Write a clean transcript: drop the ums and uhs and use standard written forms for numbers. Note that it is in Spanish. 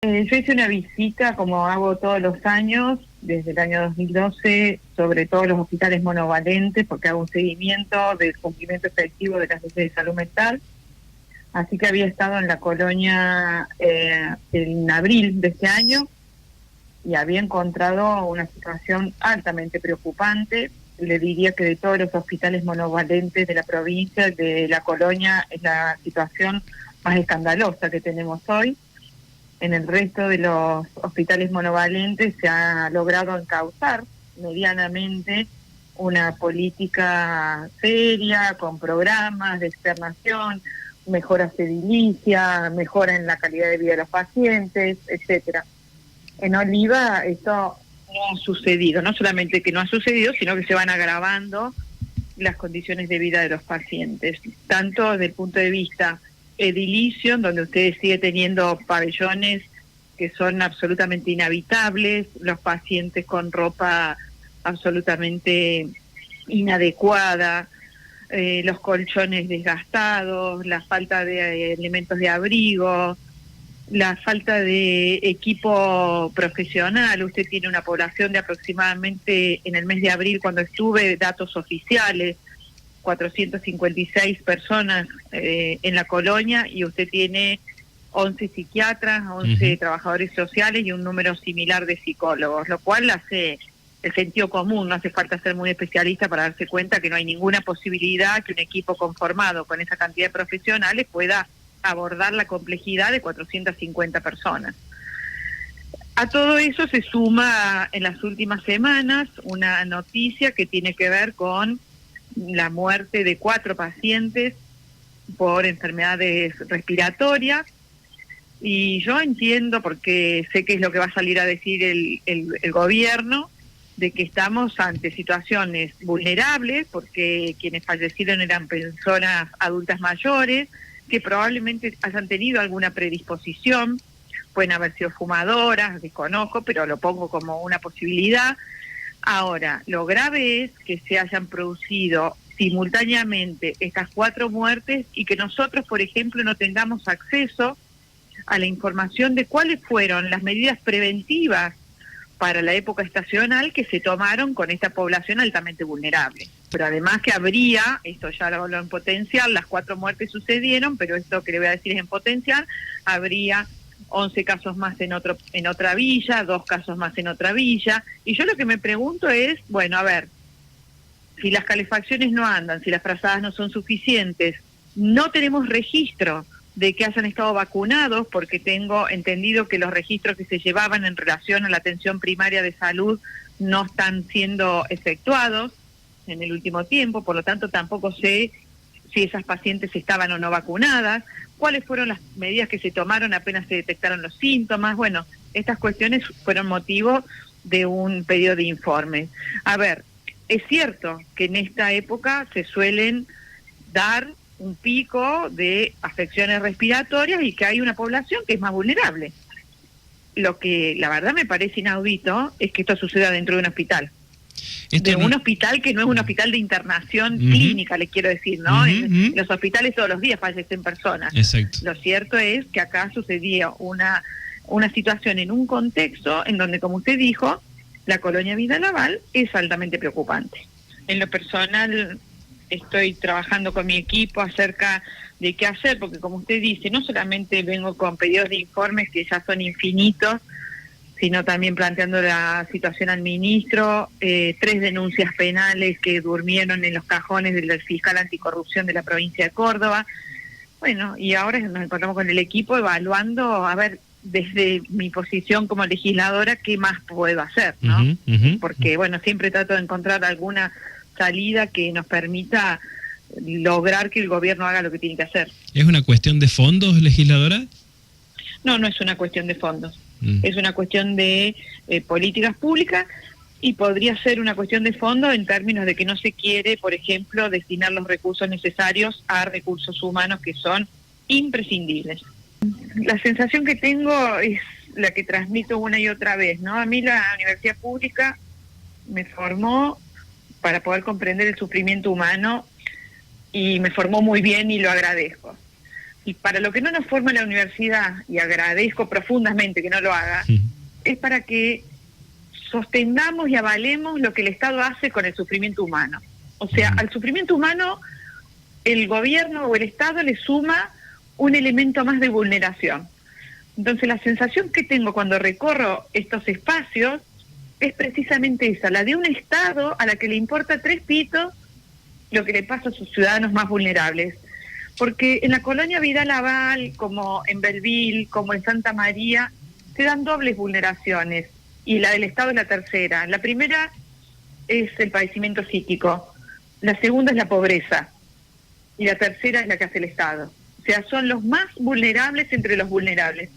Yo hice una visita, como hago todos los años, desde el año 2012, sobre todos los hospitales monovalentes, porque hago un seguimiento del cumplimiento efectivo de las leyes de salud mental. Así que había estado en la colonia en abril de este año y había encontrado una situación altamente preocupante. Le diría que de todos los hospitales monovalentes de la provincia, de la colonia, es la situación más escandalosa que tenemos hoy. En el resto de los hospitales monovalentes se ha logrado encauzar medianamente una política seria, con programas de externación, mejora edilicia, mejora en la calidad de vida de los pacientes, etcétera. En Oliva esto no ha sucedido, no solamente que no ha sucedido, sino que se van agravando las condiciones de vida de los pacientes, tanto desde el punto de vista edilicio, donde usted sigue teniendo pabellones que son absolutamente inhabitables, los pacientes con ropa absolutamente inadecuada, los colchones desgastados, la falta de elementos de abrigo, la falta de equipo profesional. Usted tiene una población de aproximadamente, en el mes de abril, cuando estuve, datos oficiales, 456 personas en la colonia, y usted tiene 11 psiquiatras, 11 trabajadores sociales y un número similar de psicólogos, lo cual hace el sentido común, no hace falta ser muy especialista para darse cuenta que no hay ninguna posibilidad que un equipo conformado con esa cantidad de profesionales pueda abordar la complejidad de 450 personas. A todo eso se suma en las últimas semanas una noticia que tiene que ver con la muerte de 4 pacientes por enfermedades respiratorias, y yo entiendo, porque sé que es lo que va a salir a decir el gobierno, de que estamos ante situaciones vulnerables, porque quienes fallecieron eran personas adultas mayores, que probablemente hayan tenido alguna predisposición, pueden haber sido fumadoras, desconozco, pero lo pongo como una posibilidad. Ahora, lo grave es que se hayan producido simultáneamente estas 4 muertes y que nosotros, por ejemplo, no tengamos acceso a la información de cuáles fueron las medidas preventivas para la época estacional que se tomaron con esta población altamente vulnerable. Pero además que habría, esto ya lo hablo en potencial, las 4 muertes sucedieron, pero esto que le voy a decir es en potencial, habría 11 casos más en otra villa, 2 casos más en otra villa, y yo lo que me pregunto es, bueno, a ver, si las calefacciones no andan, si las frazadas no son suficientes, no tenemos registro de que hayan estado vacunados, porque tengo entendido que los registros que se llevaban en relación a la atención primaria de salud no están siendo efectuados en el último tiempo, por lo tanto tampoco sé si esas pacientes estaban o no vacunadas, cuáles fueron las medidas que se tomaron apenas se detectaron los síntomas. Bueno, estas cuestiones fueron motivo de un pedido de informe. A ver, es cierto que en esta época se suelen dar un pico de afecciones respiratorias y que hay una población que es más vulnerable. Lo que la verdad me parece inaudito es que esto suceda dentro de un hospital. Un hospital que no es un hospital de internación clínica, les quiero decir, ¿no? En los hospitales todos los días fallecen personas. Exacto. Lo cierto es que acá sucedía una situación en un contexto en donde, como usted dijo, la colonia Vida Naval es altamente preocupante. En lo personal estoy trabajando con mi equipo acerca de qué hacer, porque como usted dice, no solamente vengo con pedidos de informes que ya son infinitos, sino también planteando la situación al ministro, 3 denuncias penales que durmieron en los cajones del fiscal anticorrupción de la provincia de Córdoba. Bueno, y ahora nos encontramos con el equipo evaluando, a ver, desde mi posición como legisladora, qué más puedo hacer, ¿no? Porque, bueno, siempre trato de encontrar alguna salida que nos permita lograr que el gobierno haga lo que tiene que hacer. ¿Es una cuestión de fondos, legisladora? No, no es una cuestión de fondos. Es una cuestión de políticas públicas, y podría ser una cuestión de fondo en términos de que no se quiere, por ejemplo, destinar los recursos necesarios a recursos humanos que son imprescindibles. La sensación que tengo es la que transmito una y otra vez, ¿no? A mí la universidad pública me formó para poder comprender el sufrimiento humano, y me formó muy bien y lo agradezco. y para lo que no nos forma la universidad, y agradezco profundamente que no lo haga, es para que sostengamos y avalemos lo que el Estado hace con el sufrimiento humano. O sea, al sufrimiento humano el gobierno o el Estado le suma un elemento más de vulneración. Entonces la sensación que tengo cuando recorro estos espacios es precisamente esa, la de un Estado a la que le importa tres pitos lo que le pasa a sus ciudadanos más vulnerables. Porque en la colonia Vidal Aval, como en Belleville, como en Santa María, se dan dobles vulneraciones, y la del Estado es la tercera. La primera es el padecimiento psíquico, la segunda es la pobreza, y la tercera es la que hace el Estado. O sea, son los más vulnerables entre los vulnerables.